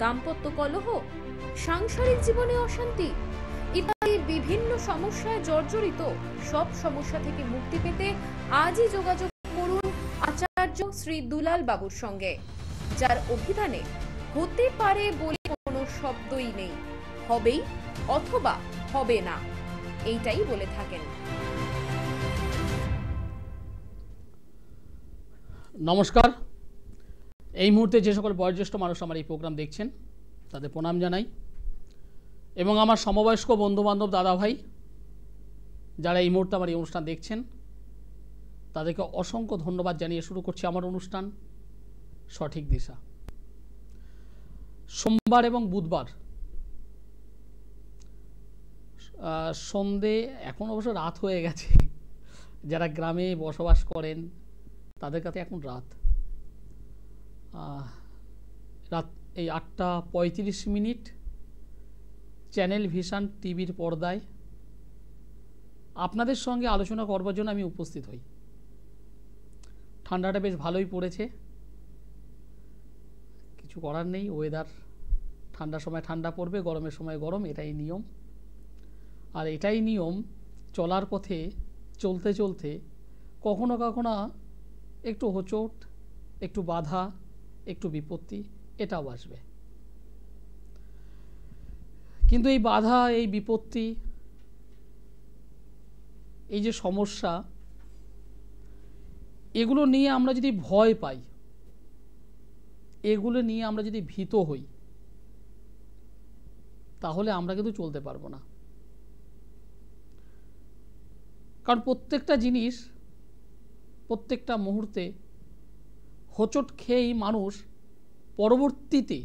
দাম্পত্য কলহ, সাংসারিক জীবনে অশান্তি ইত্যাদি বিভিন্ন সমস্যায় জর্জরিত। সব সমস্যা থেকে মুক্তি পেতে আজই যোগাযোগ করুন আচার্য শ্রী দুলাল বাবুর সঙ্গে, যার অভিধানে হতে পারে বলে কোনো শব্দই নেই, হবেই অথবা হবে না এইটাই বলে থাকেন। নমস্কার। এই মুহূর্তে যে সকল বয়োজ্যেষ্ঠ মানুষ আমার এই প্রোগ্রাম দেখছেন তাদের প্রণাম জানাই, এবং আমার সমবয়স্ক বন্ধুবান্ধব দাদা ভাই যারা এই মুহূর্তে আমার এই অনুষ্ঠান দেখছেন তাদেরকে অসংখ্য ধন্যবাদ জানিয়ে শুরু করছি আমার অনুষ্ঠান সঠিক দিশা। সোমবার এবং বুধবার সন্ধে, এখন অবশ্য রাত হয়ে গেছে, যারা গ্রামে বসবাস করেন তাদের কাছে এখন রাত এই 8:35 চ্যানেল ভিশন টিভির পর্দায় আপনাদের সঙ্গে আলোচনা করবার জন্য আমি উপস্থিত হই। ঠান্ডাটা বেশ ভালোই পড়েছে, কিছু করার নেই, ওয়েদার ঠান্ডার সময় ঠান্ডা পড়বে, গরমের সময় গরম, এটাই নিয়ম। আর এটাই নিয়ম, চলার পথে চলতে চলতে কখনো কখনো একটু হোঁচট, একটু বাধা, একটু বিপত্তি এটাও আসবে। কিন্তু এই বাধা, এই বিপত্তি, এই যে সমস্যা, এগুলো নিয়ে আমরা যদি ভয় পাই, এগুলো নিয়ে আমরা যদি ভীত হই, তাহলে আমরা কিন্তু চলতে পারবো না। কারণ প্রত্যেকটা জিনিস, প্রত্যেকটা মুহূর্তে হোঁচট খেয়েই মানুষ পরবর্তীতে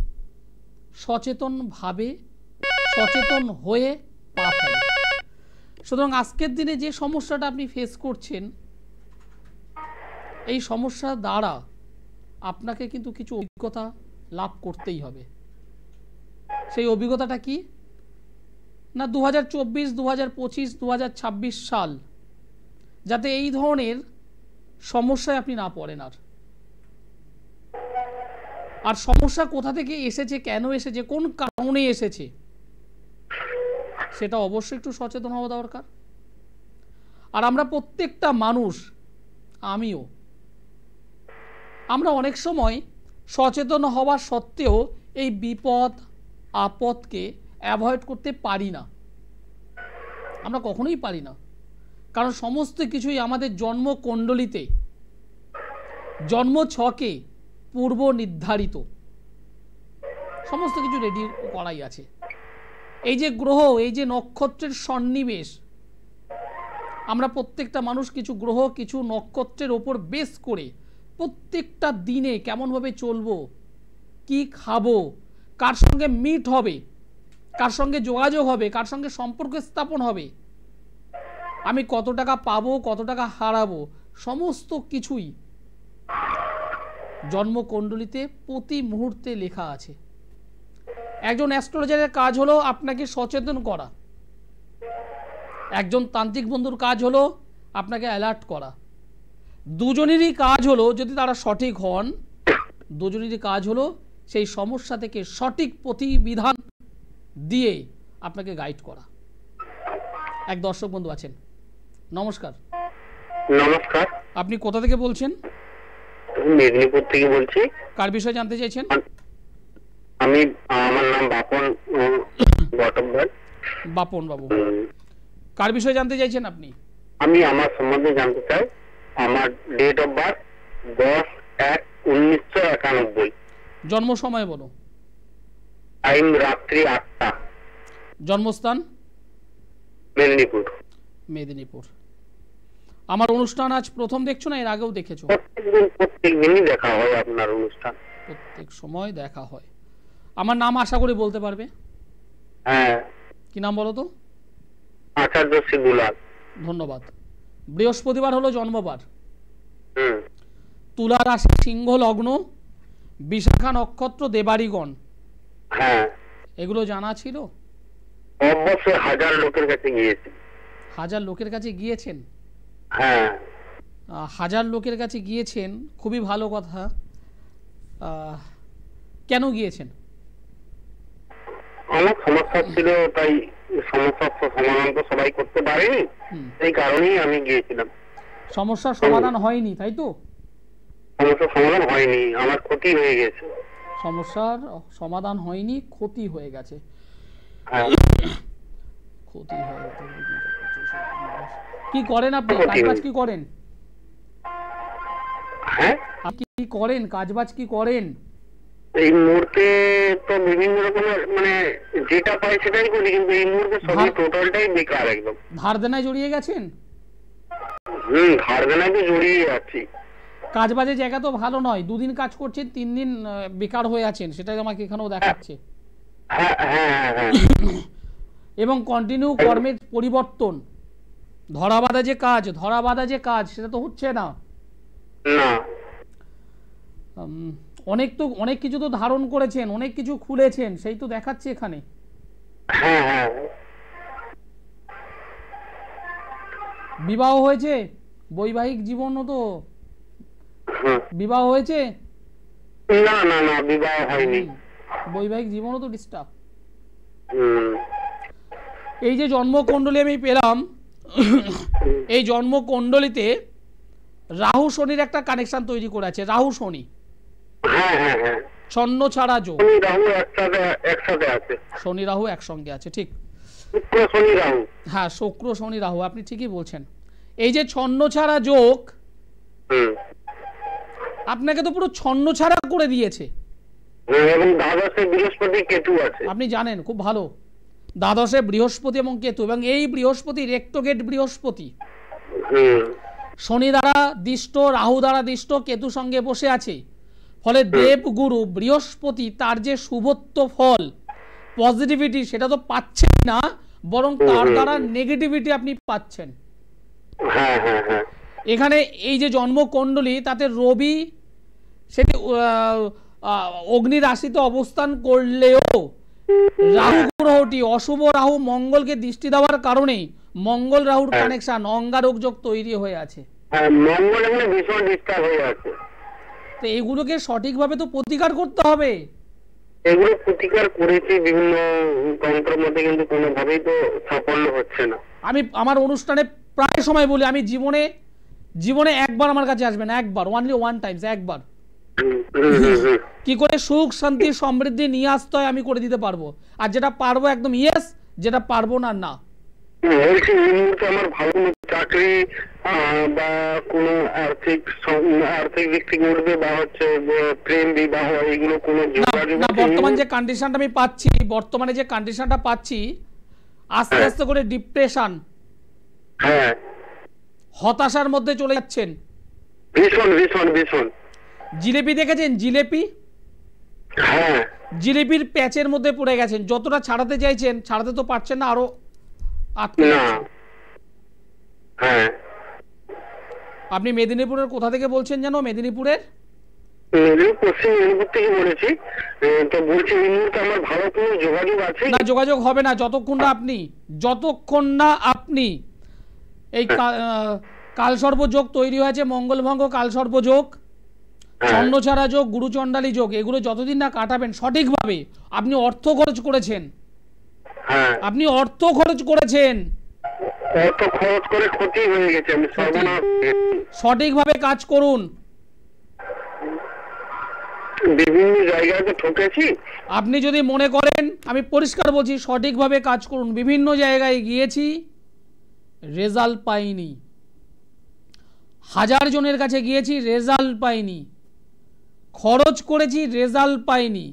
সচেতনভাবে, সচেতন হয়ে পা ফেলে। সুতরাং আজকের দিনে যে সমস্যাটা আপনি ফেস করছেন, এই সমস্যার দ্বারা আপনাকে কিন্তু কিছু অভিজ্ঞতা লাভ করতেই হবে। সেই অভিজ্ঞতাটা কি না, 2024, 2025, 2026 সাল যাতে এই ধরনের সমস্যায় আপনি না পড়েন। আর সমস্যা কোথা থেকে এসেছে, কেন এসেছে, কোন কারণে এসেছে, সেটা অবশ্যই একটু সচেতন হওয়া দরকার। আর আমরা প্রত্যেকটা মানুষ, আমিও, আমরা অনেক সময় সচেতন হওয়া সত্ত্বেও এই বিপদ আপদকে অ্যাভয়েড করতে পারি না। আমরা কখনোই পারি না, কারণ সমস্ত কিছুই আমাদের জন্মকুণ্ডলিতে, জন্ম ছকে পূর্ব নির্ধারিত, সমস্ত কিছু রেডি করাই আছে। এই যে গ্রহ, এই যে নক্ষত্রের সন্নিবেশ, আমরা প্রত্যেকটা মানুষ কিছু গ্রহ, কিছু নক্ষত্রের ওপর বেস করে প্রত্যেকটা দিনে কেমনভাবে চলবো, কি খাবো, কার সঙ্গে মিট হবে, কার সঙ্গে যোগাযোগ হবে, কার সঙ্গে সম্পর্ক স্থাপন হবে, আমি কত টাকা পাবো, কত টাকা হারাবো, সমস্ত কিছুই জন্মকুণ্ডলিতে প্রতি মুহূর্তে লেখা আছে। একজন অ্যাস্ট্রোলজারের কাজ হলো আপনাকে সচেতন করা, একজন তান্ত্রিক বন্ধুর কাজ হলো আপনাকে অ্যালার্ট করা। দুজনেরই কাজ হলো, যদি তারা সঠিক হন, দুজনেরই কাজ হলো সেই সমস্যা থেকে সঠিক প্রতিবিধান দিয়ে আপনাকে গাইড করা। এক দর্শক বন্ধু আছেন, নমস্কার। নমস্কার। আপনি কোথা থেকে বলছেন? মেদিনীপুর থেকে বলছি। কার বিষয়ে জানতে চাইছেন? আমার নাম বাপন বটব্বর। বাপন বাবু, কার বিষয়ে জানতে চাইছেন আপনি? আমি আমার সম্বন্ধে জানতে চাই। আমার ডেট অফ বার্থ 10/1/1991। জন্ম সময় বলো। টাইম রাত্রি 8টা। জন্মস্থান? মেদিনীপুর। মেদিনীপুর। আমার অনুষ্ঠান আজ প্রথম দেখছো না এর আগেও দেখেছো? প্রত্যেকদিনই দেখা হয় আপনার অনুষ্ঠান। প্রত্যেক সময় দেখা হয়। আমার নাম আশা করি বলতে পারবে? হ্যাঁ। কি নাম বলো তো? আচার্য শ্রী দুলাল। ধন্যবাদ। বৃহস্পতিবার হলো জন্মবার। তুলা রাশি, সিংহ লগ্ন, বিশাখা নক্ষত্র, দেবাড়িগণ। হ্যাঁ। এগুলো জানা ছিল? অবশ্যই, হাজার লোকের কাছে গিয়েছি। হাজার লোকের কাছে গিয়েছেন? হ্যাঁ। হাজার লোকের কাছে গিয়েছেন, খুবই ভালো কথা। কেন গিয়েছেন? অনেক সমস্যা ছিল, তাই সমস্যার সমাধান তো সবাই করতে পারেনি, এই কারণেই আমি গিয়েছিলাম। সমস্যার সমাধান হয়নি, তাই তো? সমস্যার সমাধান হয়নি, আমার ক্ষতি হয়ে গেছে। সমস্যার সমাধান হয়নি, ক্ষতি হয়ে গেছে। হ্যাঁ। ক্ষতি হয়ে গেছে। কি করেন আপনি? কাজবাজ কি করেন? হ্যাঁ, আপনি কি করেন? কাজবাজ কি করেন? এই মুহূর্তে তো বিভিন্ন রকমের মানে যেটা পাই সেটাই করি, কিন্তু এই মুহূর্তে সবই টোটালটাই বেকার একদম। ধার দেনায় জড়িয়ে গেছেন? ধার দেনায় তো জড়িয়ে যাচ্ছি। কাজবাজের জায়গা তো ভালো নয়, 2 দিন কাজ করছেন 3 দিন বেকার হয়ে আছেন, সেটাই আমাকে এখানেও দেখাচ্ছে। হ্যাঁ হ্যাঁ হ্যাঁ। এবং কন্টিনিউ কর্মের পরিবর্তন, ধরাবাঁধা যে কাজ সেটা তো হচ্ছে না। না, অনেক কিছু তো ধারণ করেছেন, অনেক কিছু খুলেছেন, সেই তো দেখাচ্ছে এখানে। হ্যাঁ হ্যাঁ। বিবাহ হয়েছে? বৈবাহিক জীবনও তো বিবাহ হয়েছে? না না না, বিবাহ হয়নি। বৈবাহিক জীবনও তো ডিস্টার্ব। এই যে জন্মকুণ্ডলী আমি পেলাম, এই জন্মকুণ্ডলীতে রাহু শনির একটা কানেকশন তৈরি করে আছে। রাহু শনি, হ্যাঁ হ্যাঁ হ্যাঁ, ছন্ন ছাড়া যোগ। রাহু একসাথে আছে, শনি রাহু একসঙ্গে আছে, ঠিক। শুক্র শনি রাহু, হ্যাঁ, শুক্র শনি রাহু, আপনি ঠিকই বলছেন। এই যে ছন্ন ছাড়া যোগ আপনাকে তো পুরো ছন্ন ছাড়া করে দিয়েছে। এবং দ্বাদশে বৃহস্পতি কেতু আছে, আপনি জানেন খুব ভালো। দ্বাদশে বৃহস্পতি এবং কেতু, এবং এই বৃহস্পতি রেক্টোগেট বৃহস্পতি, শনি দ্বারা দিষ্ট, রাহু দ্বারা দিষ্ট, কেতু সঙ্গে বসে আছে। ফলে দেবগুরু বৃহস্পতি তার যে শুভত্ব ফল, পজিটিভিটি, সেটা তো পাচ্ছেন না, বরং তার দ্বারা নেগেটিভিটি আপনি পাচ্ছেন। এখানে এই যে জন্মকুণ্ডলী, তাতে রবি সেটি অগ্নি রাশিতে অবস্থান করলেও রাহু গ্রহটি, অশুভ রাহু মঙ্গলকে দৃষ্টি দেওয়ার কারণে মঙ্গল রাহুর কানেকশন, অঙ্গারক যোগ তৈরি হয়ে আছে। তো এগুলোকে সঠিকভাবে তো প্রতিকার করতে হবে। এগুলো প্রতিকার করেছি বিভিন্ন তন্ত্রের মধ্যে, কিন্তু কোনোভাবেই তো সাফল্য হচ্ছে না। আমি আমার অনুষ্ঠানে প্রায় সময় বলি, আমি জীবনে একবার আমার কাছে আসবেন, একবার, অনলি ওয়ান টাইমস, একবার। কি করে সুখ শান্তি সমৃদ্ধি নিয়ে আসতে হয় আমি করে দিতে পারবো, আর যেটা পারবো একদম ইয়েস, যেটা পারবো না না। বলছি এই মুহূর্তে আমার ভালো চাকরি বা কোনো আর্থিক দিক থেকে উঠবে, বা হচ্ছে প্রেম বিবাহ, এগুলো কোনো যোগাযোগ না। বর্তমানে যে কন্ডিশনটা পাচ্ছি, আস্তে আস্তে করে ডিপ্রেশন, হ্যাঁ, হতাশার মধ্যে চলে যাচ্ছেন। ভীষণ ভীষণ ভীষণ। জিলেপি দেখেছেন? জিলেপি, হ্যাঁ, জিলেপির প্যাচের মধ্যে পড়ে গেছেন। যতটা ছাড়াতে চাইছেন, ছাড়াতে তো পারছেন না, আরো আটকে যাচ্ছেন। হ্যাঁ। আপনি মেদিনীপুরের কোথা থেকে বলছেন যেন? মেদিনীপুরের পশ্চিম মেদিনীপুর থেকে বলেছি। তো বলছি এই মুহূর্তে আমার ভালো কোনো যোগাযোগ আছে না? যোগাযোগ হবে না যতক্ষণ না আপনি এই কালসর্পযোগ তৈরি হয়েছে, মঙ্গলভঙ্গ কালসর্পযোগ, ছন্নছাড়া যোগ, গুরুচণ্ডালী যোগ, এগুলো যতদিন না কাটাবেন সঠিকভাবে। আপনি অর্থ খরচ করেছেন, ক্ষতি হয়ে গেছে, সঠিকভাবে কাজ করুন। বিভিন্ন জায়গায় তো ঠকেছি। আপনি যদি মনে করেন, আমি পরিষ্কার বলছি, সঠিকভাবে কাজ করুন। বিভিন্ন জায়গায় গিয়েছি, রেজাল্ট পাইনি। 1000 জনের কাছে গিয়েছি, রেজাল্ট পাইনি। খরচ করেছি, রেজাল্ট পাইনি।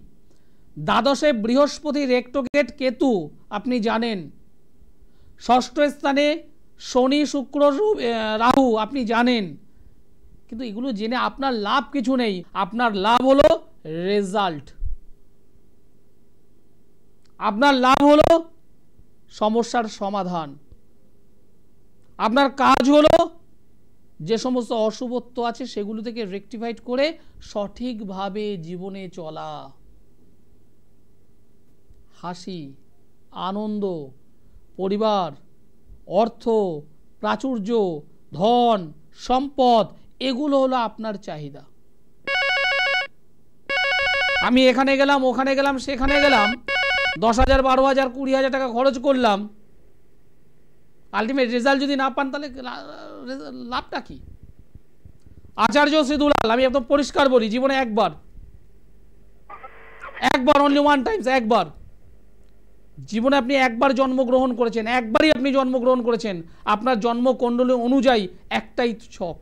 দ্বাদশে বৃহস্পতি রেক্টোগেট কেতু, আপনি জানেন। ষষ্ঠ স্থানে শনি শুক্র রাহু, আপনি জানেন। কিন্তু এগুলো জেনে আপনার লাভ কিছু নেই। আপনার লাভ হলো রেজাল্ট, আপনার লাভ হলো সমস্যার সমাধান। আপনার কাজ হলো যে সমস্ত অশুভত্ব আছে সেগুলো থেকে রেকটিফাইড করে সঠিকভাবে জীবনে চলা। হাসি, আনন্দ, পরিবার, অর্থ, প্রাচুর্য, ধন, সম্পদ, এগুলো হলো আপনার চাহিদা। আমি এখানে গেলাম, ওখানে গেলাম, সেখানে গেলাম, 10,000 12,000 20,000 টাকা খরচ করলাম, আলটিমেট রেজাল্ট যদি না পান তাহলে লাভটা কি? আচার্য শ্রী দুলাল, আমি একদম পরিষ্কার বলি, জীবনে একবার অনলি ওয়ান টাইমস, একবার জীবনে আপনি একবার জন্মগ্রহণ করেছেন, একবারই আপনি জন্মগ্রহণ করেছেন। আপনার জন্মকুণ্ডলী অনুযায়ী একটাই ছক,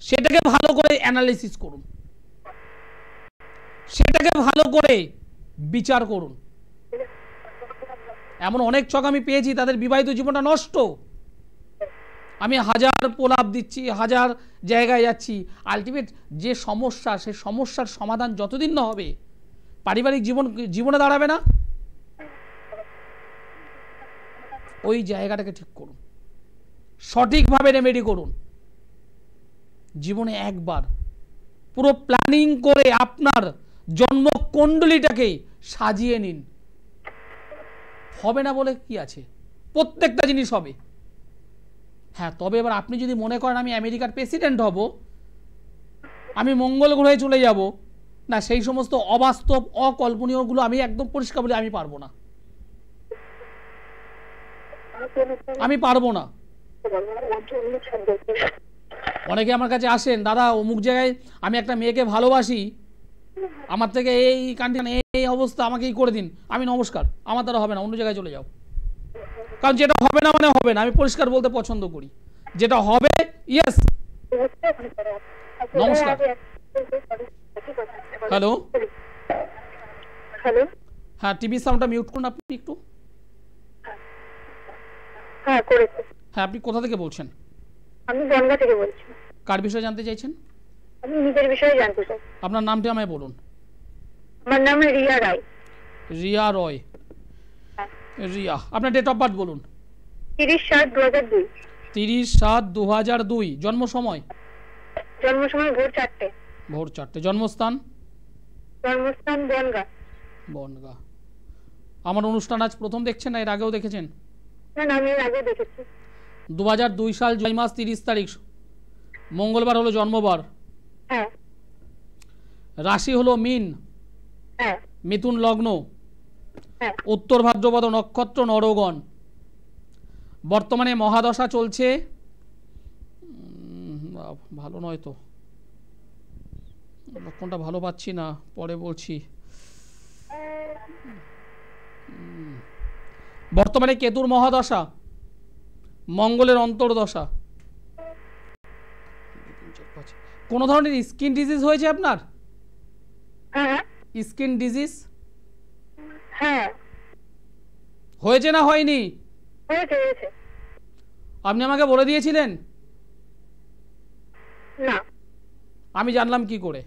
সেটাকে ভালো করে অ্যানালিসিস করুন, সেটাকে ভালো করে বিচার করুন। এমন অনেক ছক আমি পেয়েছি তাদের বিবাহিত জীবনটা নষ্ট। আমি হাজার প্রলাপ দিচ্ছি, হাজার জায়গায় যাচ্ছি, আলটিমেট যে সমস্যা, সেই সমস্যার সমাধান যতদিন না হবে পারিবারিক জীবনে দাঁড়াবে না। ওই জায়গাটাকে ঠিক করুন, সঠিকভাবে রেমেডি করুন। জীবনে একবার পুরো প্ল্যানিং করে আপনার জন্মকুণ্ডলীটাকে সাজিয়ে নিন। হবে না বলে কি আছে, প্রত্যেকটা জিনিস হবে। হ্যাঁ, তবে এবার আপনি যদি মনে করেন আমি আমেরিকার প্রেসিডেন্ট হব, আমি মঙ্গল গ্রহে চলে যাব, না, সেই সমস্ত অবাস্তব অকল্পনীয়গুলো আমি একদম পরিষ্কার বলি আমি পারবো না, আমি পারবো না। অনেকে আমার কাছে আসেন, দাদা অমুক জায়গায় আমি একটা মেয়েকে ভালোবাসি, আমার থেকে এই কন্ডিশন, এই অবস্থা, আমাকে এই করে দিন। আমি নমস্কার, আমার দ্বারা হবে না, অন্য জায়গায় চলে যাও। কারণ যেটা হবে না মানে হবে না, আমি পরিষ্কার বলতে পছন্দ করি। যেটা হবে, ইয়েস। নমস্কার। হ্যালো, হ্যালো, হ্যাঁ, টিভি সাউন্ডটা মিউট করুন আপনি একটু। হ্যাঁ করেছি। হ্যাঁ, আপনি কোথা থেকে বলছেন? আমি বনগা থেকে বলছি। কার বিষয়ে জানতে চাইছেন? আমি নিজের বিষয়ে জানতে চাই। আপনার নামটা আমায় বলুন। আমার নাম রিয়া রায়। রিয়া রয়। রিয়া, আপনার ডেট অফ বার্থ বলুন। 30/7/2002। 30/7/2002। জন্ম সময়? জন্ম সময় ভোর 4টে। ভোর 4টে। জন্মস্থান? জন্মস্থান বনগা। বনগা। আমার অনুষ্ঠান আজ প্রথম দেখছেন না এর আগেও দেখেছেন? না, আমি এর আগে দেখেছি। 2002 সাল জুলাই মাস 30 তারিখ, মঙ্গলবার হলো জন্মবার। হ্যাঁ। রাশি হলো মীন। হ্যাঁ। মিথুন লগ্ন। হ্যাঁ। উত্তর ভাদ্রপদ নক্ষত্র, নরগণ। বর্তমানে মহাদশা চলছে, ভালো নয় তো, লক্ষণটা ভালো পাচ্ছি না, পরে বলছি। বর্তমানে কেতুর মহাদশা, মঙ্গলের অন্তর্দশা। কোন ধরনের স্কিন ডিজিজ হয়েছে আপনার? হ্যাঁ। স্কিন ডিজিজ হ্যাঁ। হয়েছে না হয়নি? হয়েছে। আপনি আমাকে বলে দিয়েছিলেন? না। আমি জানলাম কি করে?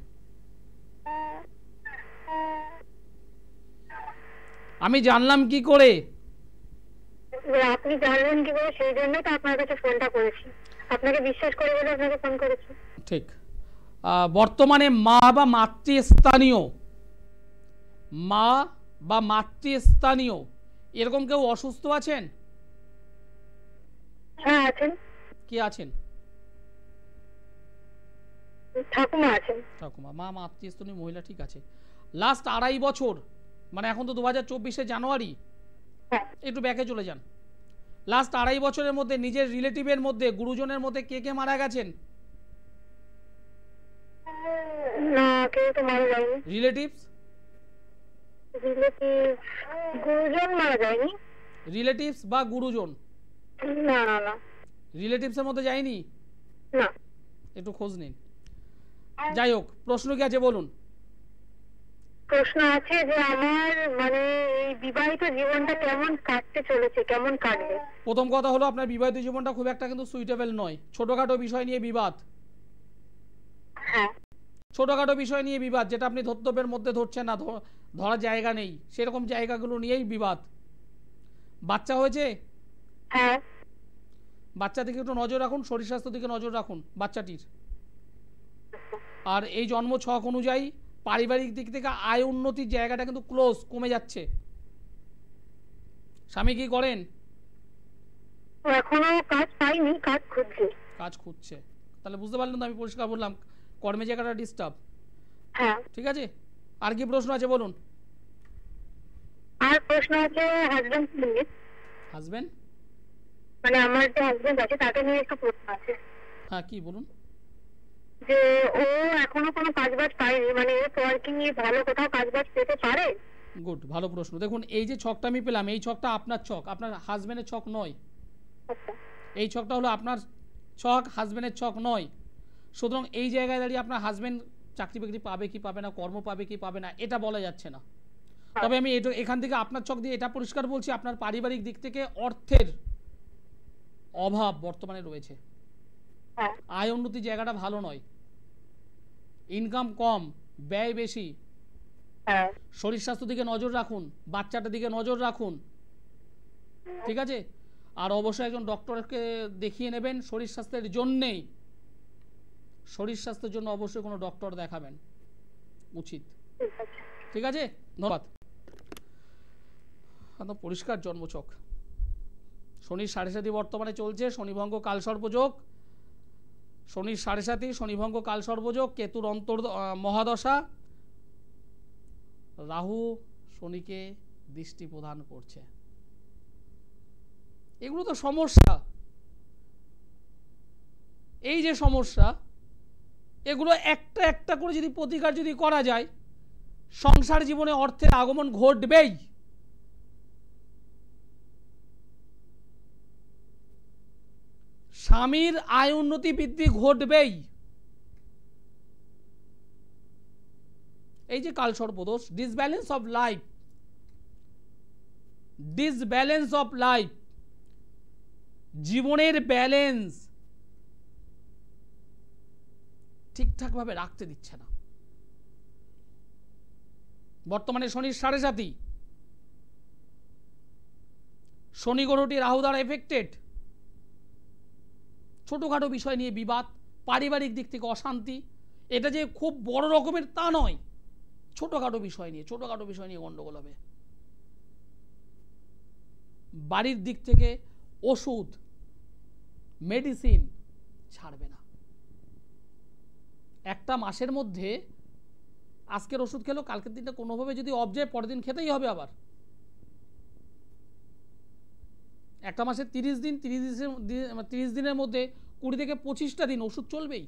আমি জানলাম কি করে? আপনি জানলেন কি করে, সেই জন্যই তো আপনার কাছে ফোনটা করেছি। আপনাকে বিশ্বাস করে বলে আপনাকে ফোন করেছি। ঠিক। বর্তমানে মা বা মাতৃস্থানীয়, মা বা মাতৃস্থানীয় এরকম কেউ অসুস্থ আছেন? হ্যাঁ আছেন। কে আছেন? ঠাকুমা আছেন। ঠাকুমা। মা মাতৃস্থানীয় মহিলা, ঠিক আছে। লাস্ট 2.5 বছর, মানে এখন তো 2024 জানুয়ারি, একটু ব্যাকে চলে যান। লাস্ট 2.5 বছরের মধ্যে নিজের রিলেটিভের মধ্যে, গুরুজনের মধ্যে কে কে মারা গেছেন? না, কেউ তো মারা যায়নি। রিলেটিভস? গুরুজন মারা যায়নি। রিলেটিভস বা গুরুজন? না। রিলেটিভস এর মধ্যে যায়নি? না। একটু খোঁজ নিন। যাই হোক, প্রশ্ন কি আছে বলুন। প্রশ্ন আছে যে আমার মানে এই বিবাহিত জীবনটা কেমন কাটতে চলেছে, কেমন কাটবে। প্রথম কথা হলো আপনার বিবাহিত জীবনটা খুব একটা কিন্তু সুইটেবল নয়। ছোটখাটো বিষয় নিয়ে বিবাদ। হ্যাঁ। ছোটখাটো বিষয় নিয়ে বিবাদ, যেটা আপনি ধর্তব্যের মধ্যে ধরছেন না, ধরার জায়গা নেই, সেরকম জায়গাগুলো নিয়েই বিবাদ। বাচ্চা হয়েছে? হ্যাঁ। বাচ্চা দিকে একটু নজর রাখুন, শরীর স্বাস্থ্য দিকে নজর রাখুন বাচ্চাটির। আর এই জন্ম ছক অনুযায়ী পারিবারিক দিক থেকে আয় উন্নতির জায়গাটা কিন্তু ক্লোজ, কমে যাচ্ছে। স্বামী কি করেন? এখনো কাজ পাইনি, কাজ খুঁজছে। কাজ খুঁজছে, তাহলে বুঝতে পারলেন তো, আমি পরিষ্কার বললাম কর্মে জায়গাটা ডিস্টার্ব। হ্যাঁ। ঠিক আছে। আর কি প্রশ্ন আছে বলুন। প্রশ্ন আছে হাজবেন্ড নিয়ে, হাজবেন্ড? মানে আমার যে হাজবেন্ড আছে তাকে নিয়ে একটু প্রশ্ন আছে। হ্যাঁ, কি বলুন। যে ও এখনো কোনো কাজবাজ পায়নি, মানে এরপর কি ভালো কোথাও কাজবাজ পেতে পারে? গুড, ভালো প্রশ্ন। দেখুন, এই যে ছকটা আমি পেলাম, এই ছকটা আপনার ছক, আপনার হাজবেন্ডের ছক নয়। আচ্ছা, এই ছকটা হলো আপনার ছক, হাজবেন্ডের ছক নয়। সুতরাং এই জায়গায় দাঁড়িয়ে আপনার হাজবেন্ড চাকরি বাকরি পাবে কি পাবে না, কর্ম পাবে কি পাবে না, এটা বলা যাচ্ছে না। তবে আমি এটা এখান থেকে আপনার ছক দিয়ে এটা পরিষ্কার বলছি, আপনার পারিবারিক দিক থেকে অর্থের অভাব বর্তমানে রয়েছে। হ্যাঁ, আয় উন্নতি জায়গাটা ভালো নয়, ইনকাম কম, ব্যয় বেশি। হ্যাঁ, শরীর স্বাস্থ্য দিকে নজর রাখুন, বাচ্চাটার দিকে নজর রাখুন, ঠিক আছে? আর অবশ্যই একজন ডক্টরকে দেখিয়ে নেবেন শরীর স্বাস্থ্যের জন্যেই। শরীর স্বাস্থ্যের জন্য অবশ্যই কোনো ডক্টর দেখাবেন, উচিত। ঠিক আছে। ঠিক আছে, ধন্যবাদ। একদম পরিষ্কার জন্মছক। শনির 7.5 বর্তমানে চলছে, শনিভঙ্গ কালসর্পযোগ। শনির 7.5, শনিভঙ্গ কালসর্পযোগ, কেতুর অন্তর মহাদশা, রাহু শনিকে দৃষ্টি প্রদান করছে। এগুলো তো সমস্যা। এই যে সমস্যা, এগুলো একটা একটা করে যদি প্রতিকার যদি করা যায়, সংসার জীবনে অর্থের আগমন ঘটবেই। স্বামীর আয় উন্নতি বৃদ্ধি ঘটবেই। এই যে কালসর্পদোষ, disbalance of life, disbalance of life, জীবনের ব্যালেন্স ঠিকঠাক ভাবে রাখতে দিচ্ছে না। বর্তমানে শনির 7.5, শনি গ্রহটি রাহু দ্বারা এফেক্টেড। ছোটখাটো বিষয় নিয়ে বিবাদ, পারিবারিক দিক থেকে অশান্তি। এটা যে খুব বড় রকমের তা নয়, ছোটখাটো বিষয় নিয়ে গন্ডগোল হবে। বাড়ির দিক থেকে ওষুধ মেডিসিন ছাড়বে না। একটা মাসের মধ্যে আজকের ওষুধ খেলো, কালকের দিনটা কোনোভাবে যদি অফ যায়, পরের দিন খেতেই হবে আবার। একটা মাসে 30 দিন, 30 দিনের মধ্যে 20 থেকে 25টা দিন ওষুধ চলবেই।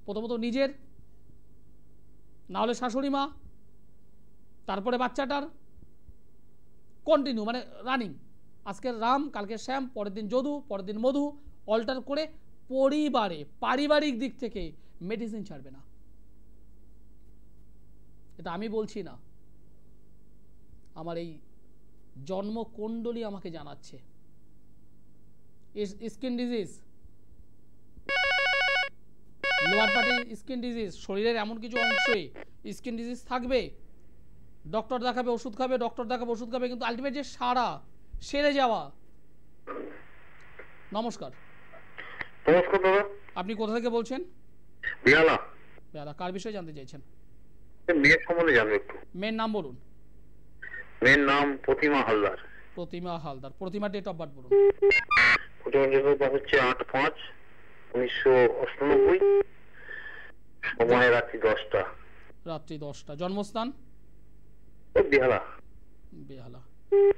প্রথমত নিজের, না হলে শাশুড়ি মা, তারপরে বাচ্চাটার, কন্টিনিউ মানে রানিং। আজকের রাম, কালকে শ্যাম, পরের দিন যদু, পরের দিন মধু, অল্টার করে পরিবারে পারিবারিক দিক থেকে মেডিসিন ছাড়বে না। এটা আমি বলছি না, আমার এই জন্মকুণ্ডলী আমাকে জানাচ্ছে। Skin disease, lower party skin disease, শরীরের এমন কিছু অংশে স্কিন ডিজিজ থাকবে। ডক্টর দেখাবে, ওষুধ খাবে, ডক্টর দেখাবে, ওষুধ খাবে, কিন্তু আলটিমেট যে সেরে যাওয়া। নমস্কার। নমস্কার দাদা। আপনি কোথা থেকে বলছেন? বিহালা। দাদা, কার বিষয়ে জানতে চাইছেন? মেয়ের সম্বন্ধে জানবো একটু। মেয়ের নাম বলুন। মেয়ের নাম প্রতিমা হালদার। প্রতিমা হালদার। প্রতিমা ডেট অফ বার্থ বলুন। প্রতিমা ডেট অফ বার্থ হচ্ছে 8/5/1998, সময় রাত্রি 10টা। রাত্রি 10টা। জন্মস্থান? বিহালা। বেহালা।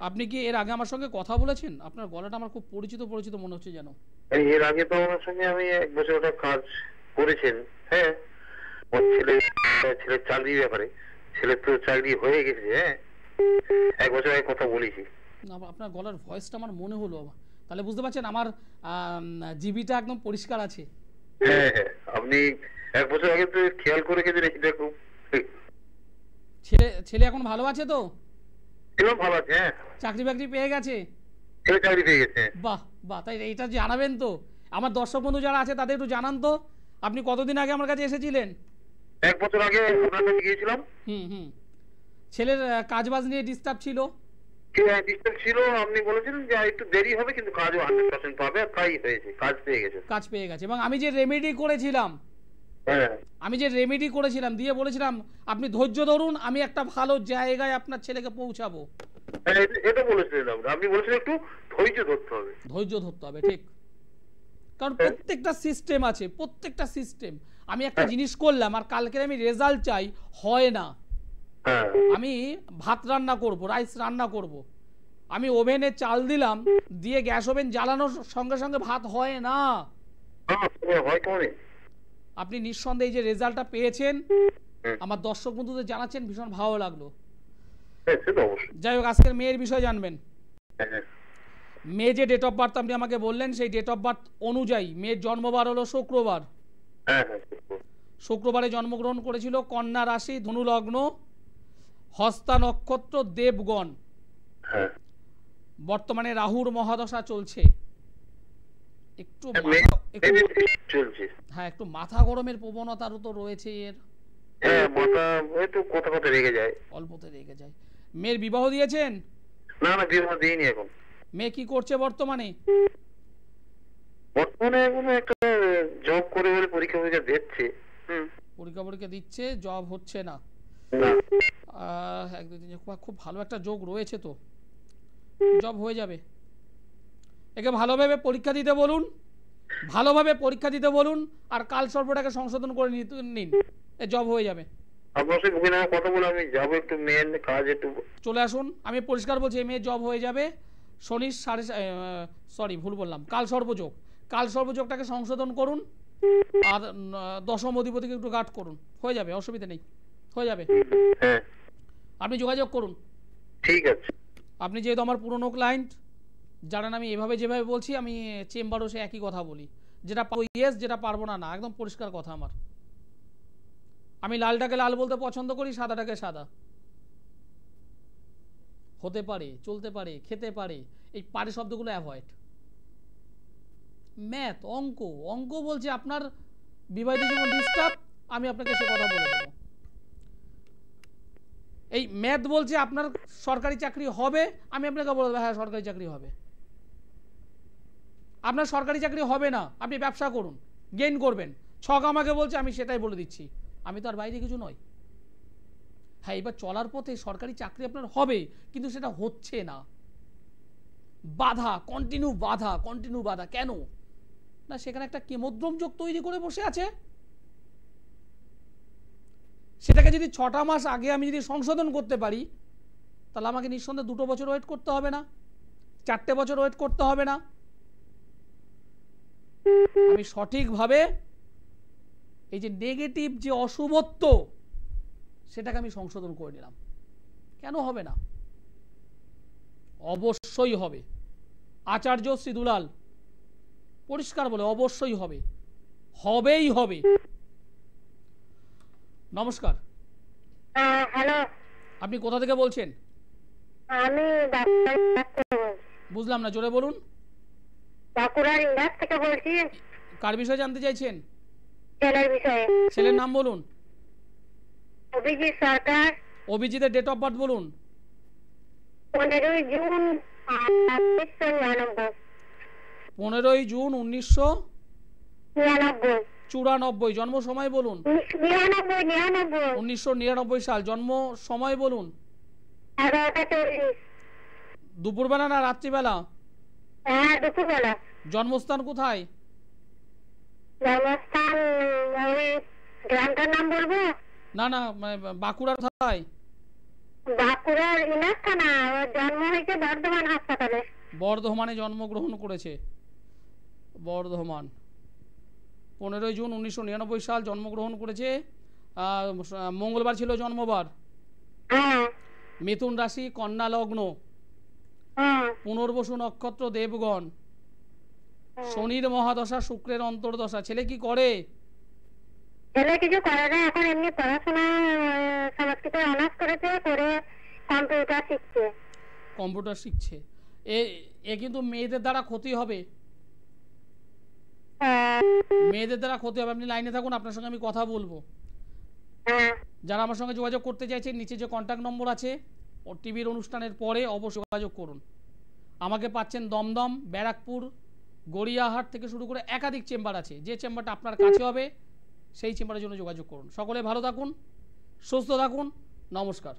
আপনি কি এর আগে আমার সঙ্গে কথা বলেছেন? আপনার গলাটা আমার খুব পরিচিত পরিচিত মনে হচ্ছে যেন। এর আগে তো আমার সঙ্গে আমি 1 বছর ওটা কাজ করেছেন। হ্যাঁ, ওর ছেলের চাকরির ব্যাপারে। ছেলের তো চাকরি হয়ে গেছে। হ্যাঁ, 1 বছর আগে কথা বলেছি। না, আপনার গলার ভয়েসটা আমার মনে হলো। তাহলে বুঝতে পারছেন আমার জিবিটা একদম পরিষ্কার আছে। হ্যাঁ হ্যাঁ, আপনি 1 বছর আগে তো খেয়াল করে গেছেন। এটা খুব ছেলে এখন ভালো আছে তো? ছেলে ভালো আছে। হ্যাঁ, চাকরি বাকরি পেয়ে গেছে? ছেলে চাকরি পেয়ে গেছে। বাহ বাহ, তাই এইটা জানাবেন তো। আমার দর্শক বন্ধু যারা আছে তাদের একটু জানান তো, আপনি কতদিন আগে আমার কাছে এসেছিলেন? 1 বছর আগে আপনার কাছে গিয়েছিলাম। ছেলের কাজবাজ নিয়ে ডিস্টার্ব ছিল? ডিস্টার্ব ছিল। আপনি বলেছিলেন যে একটু দেরি হবে, কিন্তু কাজও 100% পাবে। তাই হয়েছে, কাজ পেয়ে গেছে। কাজ পেয়ে গেছে। এবং আমি যে রেমেডি করেছিলাম, দিয়ে বলেছিলাম আপনি ধৈর্য ধরুন, আমি একটা ভালো জায়গায় আপনার ছেলেকে পৌঁছাবো। এটা বলেছিলেন আপনি বলেছিলেন একটু ধৈর্য ধরতে হবে। ধৈর্য ধরতে হবে, ঠিক। কারণ প্রত্যেকটা সিস্টেম আছে, প্রত্যেকটা সিস্টেম। আমি একটা জিনিস করলাম আর কালকে আমি রেজাল্ট চাই, হয় না। হ্যাঁ আমি ভাত রান্না করব, রাইস রান্না করব, আমি ওভেনে চাল দিলাম, দিয়ে গ্যাস ওভেন জ্বালানোর সঙ্গে সঙ্গে ভাত হয় না। হয় কেমন? আপনি নিঃসন্দেহে এই যে রেজাল্টটা পেয়েছেন, হুম। আমার দর্শক বন্ধুদের জানাচ্ছেন, ভীষণ ভালো লাগলো। হ্যাঁ সে তো অবশ্যই। যাই হোক, আজকের মেয়ের বিষয় জানবেন। হ্যাঁ, হ্যাঁ। মেয়ে যে ডেট অফ বার্থ আপনি আমাকে বললেন, সেই ডেট অফ বার্থ অনুযায়ী মেয়ের জন্মবার হলো শুক্রবার। হ্যাঁ হ্যাঁ শুক্রবারে জন্মগ্রহণ করেছিল, কন্যা রাশি, ধনু লগ্ন, হস্তা নক্ষত্র, দেবগণ। হ্যাঁ। বর্তমানে রাহুর মহাদশা চলছে। একটু চলছে। হ্যাঁ, একটু মাথা গরমের প্রবণতারও তো রয়েছে এর। হ্যাঁ মাথা একটু কথা কথা রেগে যায়, অল্পতে রেগে যায়। মেয়ের বিবাহ দিয়েছেন? না না বিবাহ দিইনি এখন। মেয়ে কি করছে বর্তমানে? বর্তমানে এখন একটা জব করে বলে পরীক্ষা পরীক্ষা দিচ্ছে। পরীক্ষা দিচ্ছে, জব হচ্ছে না। না। 1 2 3 খুব ভালো একটা যোগ রয়েছে তো, জব হয়ে যাবে। একে ভালোভাবে পরীক্ষা দিতে বলুন, ভালোভাবে পরীক্ষা দিতে বলুন, আর কাল সর্বটাকে সংশোধন করে নিন, এ জব হয়ে যাবে। আপনার সাথে ওখানে কথা বলে আমি যাবো, একটু মেন কাজ একটু। চলে আসুন, আমি পরিষ্কার বলছি, এই মেয়ের জব হয়ে যাবে। শনির ভুল বললাম, কাল সর্বযোগ, কাল সর্বযোগটাকে সংশোধন করুন, আর দশম অধিপতিকে একটু গার্ড করুন, হয়ে যাবে, অসুবিধা নেই, হয়ে যাবে। হ্যাঁ আপনি যোগাযোগ করুন। ঠিক আছে। আপনি যেহেতু আমার পুরনো ক্লায়েন্ট, জানেন আমি এভাবে যেভাবে বলছি, আমি চেম্বারও সে একই কথা বলি, যেটা পাবো ইয়েস, যেটা পারবো না না, একদম পরিষ্কার কথা আমার। আমি লালটাকে লাল বলতে পছন্দ করি, সাদাটাকে সাদা। হতে পারে, চলতে পারে, খেতে পারে, এই পারে শব্দগুলো অ্যাভয়েড। ম্যাথ, অঙ্ক, অঙ্ক বলছে আপনার বিবাহিত জীবন ডিস্টার্ব, আমি আপনাকে সে কথা বলে দেবো। এই ম্যাথ বলছে আপনার সরকারি চাকরি হবে, আমি আপনাকে বলে দেবো হ্যাঁ সরকারি চাকরি হবে। আপনার সরকারি চাকরি হবে না, আপনি ব্যবসা করুন, গেইন করবেন। ছক আমাকে বলছে, আমি সেটাই বলে দিচ্ছি, আমি তো আর বাইরে কিছু নয়। হ্যাঁ, এবার চলার পথে সরকারি চাকরি আপনার হবে, কিন্তু সেটা হচ্ছে না, বাধা, কন্টিনিউ বাধা। কেন না? সেখানে একটা কেমোদ্রম যোগ তৈরি করে বসে আছে। সেটাকে যদি 6টা মাস আগে আমি যদি সংশোধন করতে পারি, তাহলে আমাকে নিঃসন্দেহে 2 বছর ওয়েট করতে হবে না, 4টে বছর ওয়েট করতে হবে না। আমি সঠিকভাবে এই যে নেগেটিভ যে অশুভত্ব, সেটাকে আমি সংশোধন করে নিলাম। কেন হবে না? অবশ্যই হবে। আচার্য শ্রী দুলাল পরিষ্কার বলে অবশ্যই হবে, হবেই হবে। নমস্কার। হ্যালো, আপনি কোথা থেকে বলছেন? আমি বুঝলাম না, জোরে বলুন। বাঁকুড়ার ইন্ডাস থেকে বলছি। কার বিষয়ে জানতে চাইছেন? ছেলের বিষয়ে। ছেলের নাম বলুন। অভিজিৎ সরকার। অভিজিতের ডেট অফ বার্থ বলুন। 15 জুন 1999। 15 জুন 1994। জন্ম সময় বলুন। 1999 সাল। জন্ম সময় বলুন। 11:40। দুপুরবেলা না রাত্রিবেলা? হ্যাঁ, দুপুরবেলা। জন্মস্থান কোথায়? জন্মস্থান ওই গ্রামটার নাম বলবো? না না, বাঁকুড়ার কোথায়? বাঁকুড়ার ইলাস থানা। জন্ম হয়েছে বর্ধমান হাসপাতালে। বর্ধমানে জন্মগ্রহণ করেছে। বর্ধমান। 15 জুন 1999 সাল জন্মগ্রহণ করেছে। মঙ্গলবার ছিল জন্মবার। হ্যাঁ। মিথুন রাশি, কন্যা লগ্ন, পুনর্বসু নক্ষত্র, দেবগণ। শনির মহাদশা, শুক্রের অন্তর্দশা। ছেলে কি করে? ছেলে কিছু করে না, এখন এমনি পড়াশোনা সংস্কৃত অনার্স করেছে, করে কম্পিউটার শিখছে। কম্পিউটার শিখছে। এ কিন্তু মেয়েদের দ্বারা ক্ষতি হবে, মেয়েদের দ্বারা ক্ষতি হবে। আপনি লাইনে থাকুন, আপনার সঙ্গে আমি কথা বলবো। যারা আমার সঙ্গে যোগাযোগ করতে চাইছেন, নিচে যে কন্ট্যাক্ট নম্বর আছে, ও টিভির অনুষ্ঠানের পরে অবশ্যই যোগাযোগ করুন। আমাকে পাচ্ছেন দমদম, ব্যারাকপুর, গড়িয়াহাট থেকে শুরু করে একাধিক চেম্বার আছে। যে চেম্বারটা আপনার কাছে হবে সেই চেম্বারের জন্য যোগাযোগ করুন। সকলে ভালো থাকুন, সুস্থ থাকুন। নমস্কার।